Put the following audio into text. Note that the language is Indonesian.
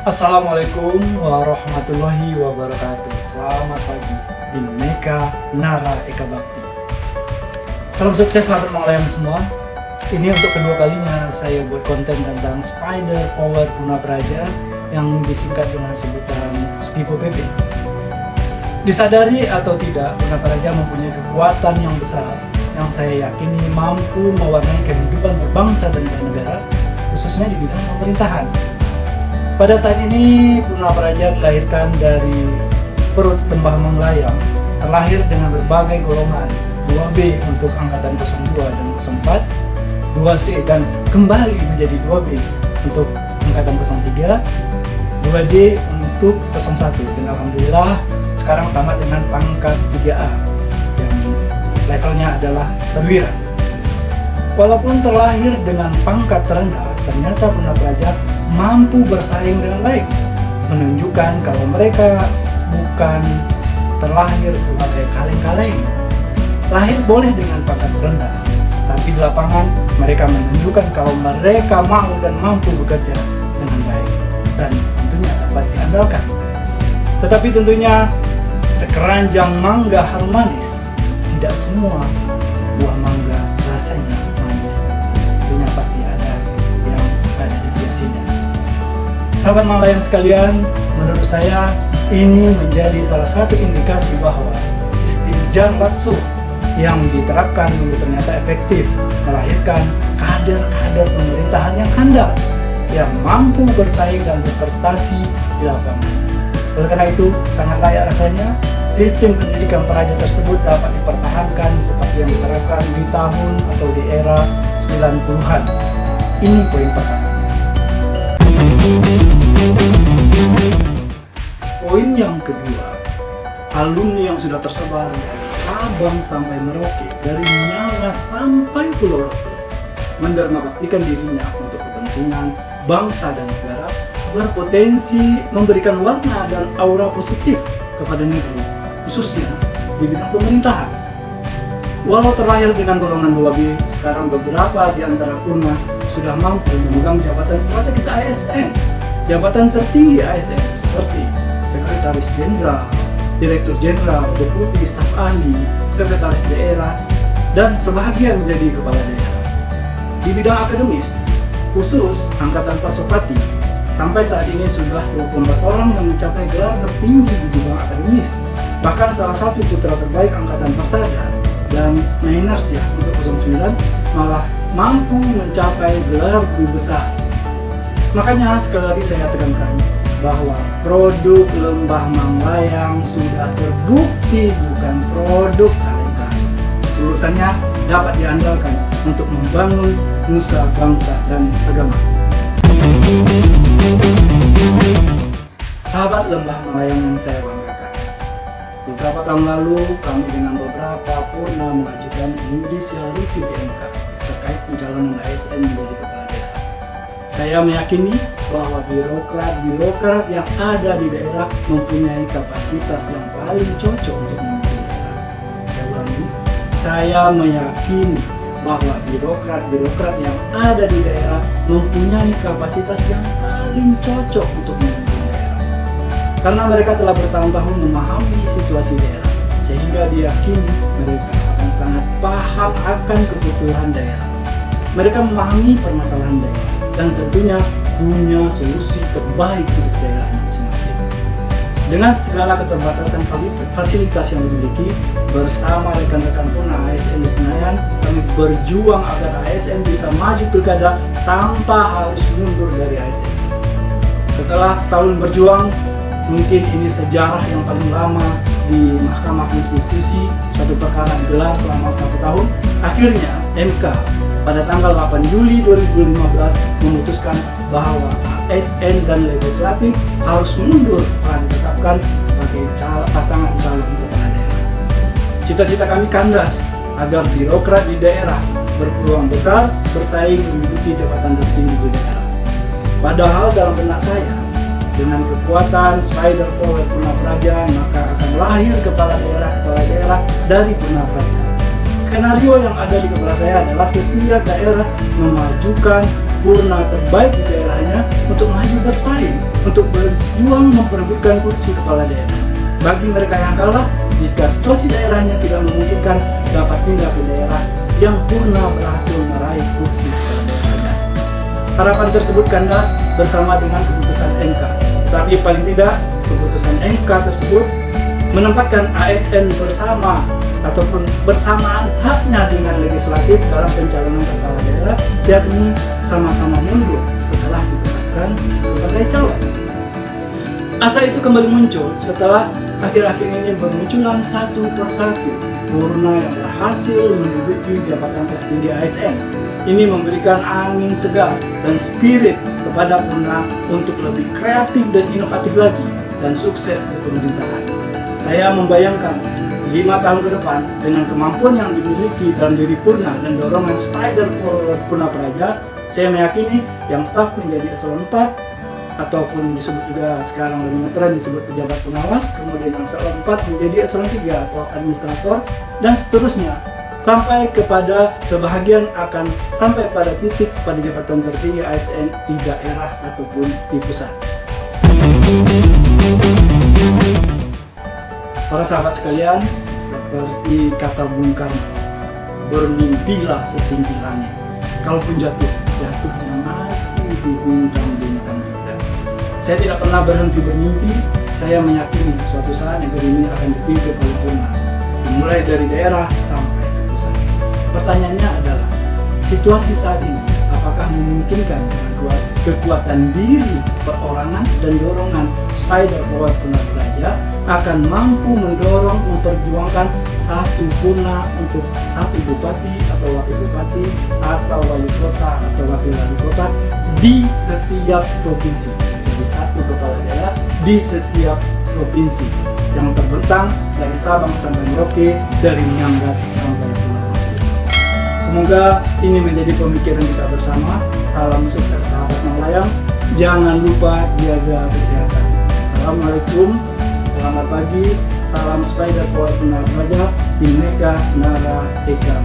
Assalamualaikum warahmatullahi wabarakatuh. Selamat pagi Bhinneka Nara Eka Bakti. Salam sukses sahabat Malayan semua. Ini untuk kedua kalinya saya buat konten tentang Spider Power Purna Praja yang disingkat dengan sebutan Spipo PP. Disadari atau tidak, Purna Praja mempunyai kekuatan yang besar yang saya yakini mampu mewarnai kehidupan berbangsa dan bernegara, khususnya di bidang pemerintahan. Pada saat ini, Purna Praja dilahirkan dari perut lembah Manglayang, terlahir dengan berbagai golongan, 2B untuk angkatan 02 dan 04, 2C dan kembali menjadi 2B untuk angkatan 03, 2D untuk 01, dan alhamdulillah sekarang tamat dengan pangkat 3A yang levelnya adalah perwira. Walaupun terlahir dengan pangkat terendah, ternyata Purna Praja mampu bersaing dengan baik, menunjukkan kalau mereka bukan terlahir sebagai kaleng-kaleng. Lahir boleh dengan pangkat rendah, tapi di lapangan mereka menunjukkan kalau mereka mau dan mampu bekerja dengan baik dan tentunya dapat diandalkan. Tetapi tentunya sekeranjang mangga harum manis, tidak semua buah mangga rasanya manis. Tentunya pasti ada yang ada di biasinya. Sahabat Malayan sekalian, menurut saya ini menjadi salah satu indikasi bahwa sistem Janbatsu yang diterapkan dulu ternyata efektif, melahirkan kader-kader pemerintahan yang handal, yang mampu bersaing dan berprestasi di lapangan. Oleh karena itu, sangat layak rasanya sistem pendidikan Praja tersebut dapat dipertahankan seperti yang diterapkan di tahun atau di era 90-an. Ini poin pertama. Poin yang kedua, alumni yang sudah tersebar dari Sabang sampai Merauke, dari Nyanga sampai Pulau Rote, mendermabaktikan dirinya untuk kepentingan bangsa dan negara, berpotensi memberikan warna dan aura positif kepada negeri, khususnya di bidang pemerintahan. Walau terlahir dengan golongan 2B, sekarang beberapa di antara Purna sudah mampu memegang jabatan strategis ASN, jabatan tertinggi ASN seperti Sekretaris Jenderal, Direktur Jenderal, Deputi Staf Ahli, Sekretaris Daerah, dan sebahagian menjadi Kepala Daerah. Di bidang akademis, khusus Angkatan Pasopati, sampai saat ini sudah 24 orang yang mencapai gelar tertinggi di bidang akademis. Bahkan salah satu putra terbaik Angkatan Persada dan Mainarsyah untuk 09 malah mampu mencapai gelar guru besar. Makanya sekali lagi saya tekankan bahwa produk Lembah Manglayang sudah terbukti bukan produk kaleng-kaleng. Lulusannya dapat diandalkan untuk membangun nusa bangsa dan agama. Sahabat Lembah Manglayang yang saya banggakan, beberapa tahun lalu kami dengan beberapa Purna mengajukan judicial review di MK terkait pencalonan ASN menjadi kepala daerah. Saya meyakini bahwa birokrat yang ada di daerah mempunyai kapasitas yang paling cocok untuk memimpin daerah. Saya ulangi, saya meyakini bahwa birokrat yang ada di daerah mempunyai kapasitas yang paling cocok untuk memimpin daerah. Karena mereka telah bertahun-tahun memahami situasi daerah, sehingga diyakini mereka akan sangat paham akan kebutuhan daerah. Mereka memahami permasalahan daerah dan tentunya punya solusi terbaik untuk daerahnya masing-masing. Dengan segala keterbatasan fasilitas yang dimiliki, bersama rekan-rekan Purna ASN di Senayan, kami berjuang agar ASN bisa maju pilkada tanpa harus mundur dari ASN. Setelah setahun berjuang, mungkin ini sejarah yang paling lama di Mahkamah Konstitusi, suatu perkara gelar selama 1 tahun. Akhirnya MK pada tanggal 8 Juli 2015 memutuskan bahwa ASN dan legislatif harus mundur setelah ditetapkan sebagai pasangan calon kepala daerah. Cita-cita kami kandas agar birokrat di daerah berpeluang besar bersaing menduduki jabatan tertinggi di daerah. Padahal dalam benak saya, dengan kekuatan Spider Power Purna Praja, maka akan lahir kepala daerah dari Purna Praja. Skenario yang ada di kepala saya adalah setiap daerah memajukan Purna terbaik di daerahnya daerahnya untuk maju bersaing, untuk berjuang memperebutkan kursi kepala daerah. Bagi mereka yang kalah, jika situasi daerahnya tidak memungkinkan, dapat pindah ke daerah yang purna berhasil meraih kursi kepala daerahnya. Harapan tersebut kandas bersama dengan keputusan MK. Tapi paling tidak, keputusan MK tersebut menempatkan ASN bersama ataupun bersamaan haknya dengan legislatif dalam pencalonan kepala daerah, yakni sama-sama mundur setelah ditetapkan sebagai calon. Asa itu kembali muncul setelah akhir-akhir ini bermunculan satu persatu Purna yang berhasil menduduki jabatan tertinggi ASN. Ini memberikan angin segar dan spirit kepada Purna untuk lebih kreatif dan inovatif lagi dan sukses di pemerintahan. Saya membayangkan 5 tahun ke depan dengan kemampuan yang dimiliki dalam diri Purna dan dorongan Spider Forward Purna Praja, saya meyakini yang staf menjadi eselon 4 ataupun disebut juga sekarang lebih modern disebut pejabat pengawas, kemudian yang eselon 4 menjadi eselon 3 atau administrator, dan seterusnya sampai kepada sebahagian akan sampai pada titik pada jabatan tertinggi ASN di daerah ataupun di pusat. Para sahabat sekalian, seperti kata Bung Karno, bermimpilah setinggi langit. Kalaupun jatuh, jatuhnya masih di bintang-bintang juga. Saya tidak pernah berhenti bermimpi. Saya meyakini suatu saat negeri ini akan dipimpin oleh Purna, dimulai dari daerah sampai ke pusat. Pertanyaannya adalah, situasi saat ini apakah memungkinkan kekuatan diri, perorangan, dan dorongan Spider Forward Purna Praja akan mampu mendorong memperjuangkan satu Purna untuk satu bupati atau wakil bupati atau wali kota atau wakil wali kota di setiap provinsi. Jadi satu kepala daerah di setiap provinsi yang terbentang dari Sabang sampai Merauke, dari Myanmar sampai Pulau Bali. Semoga ini menjadi pemikiran kita bersama. Salam sukses sahabat Manglayang. Jangan lupa jaga kesehatan. Assalamualaikum. Selamat pagi, salam Spider Forward Purna Praja, Bhinneka Nara Eka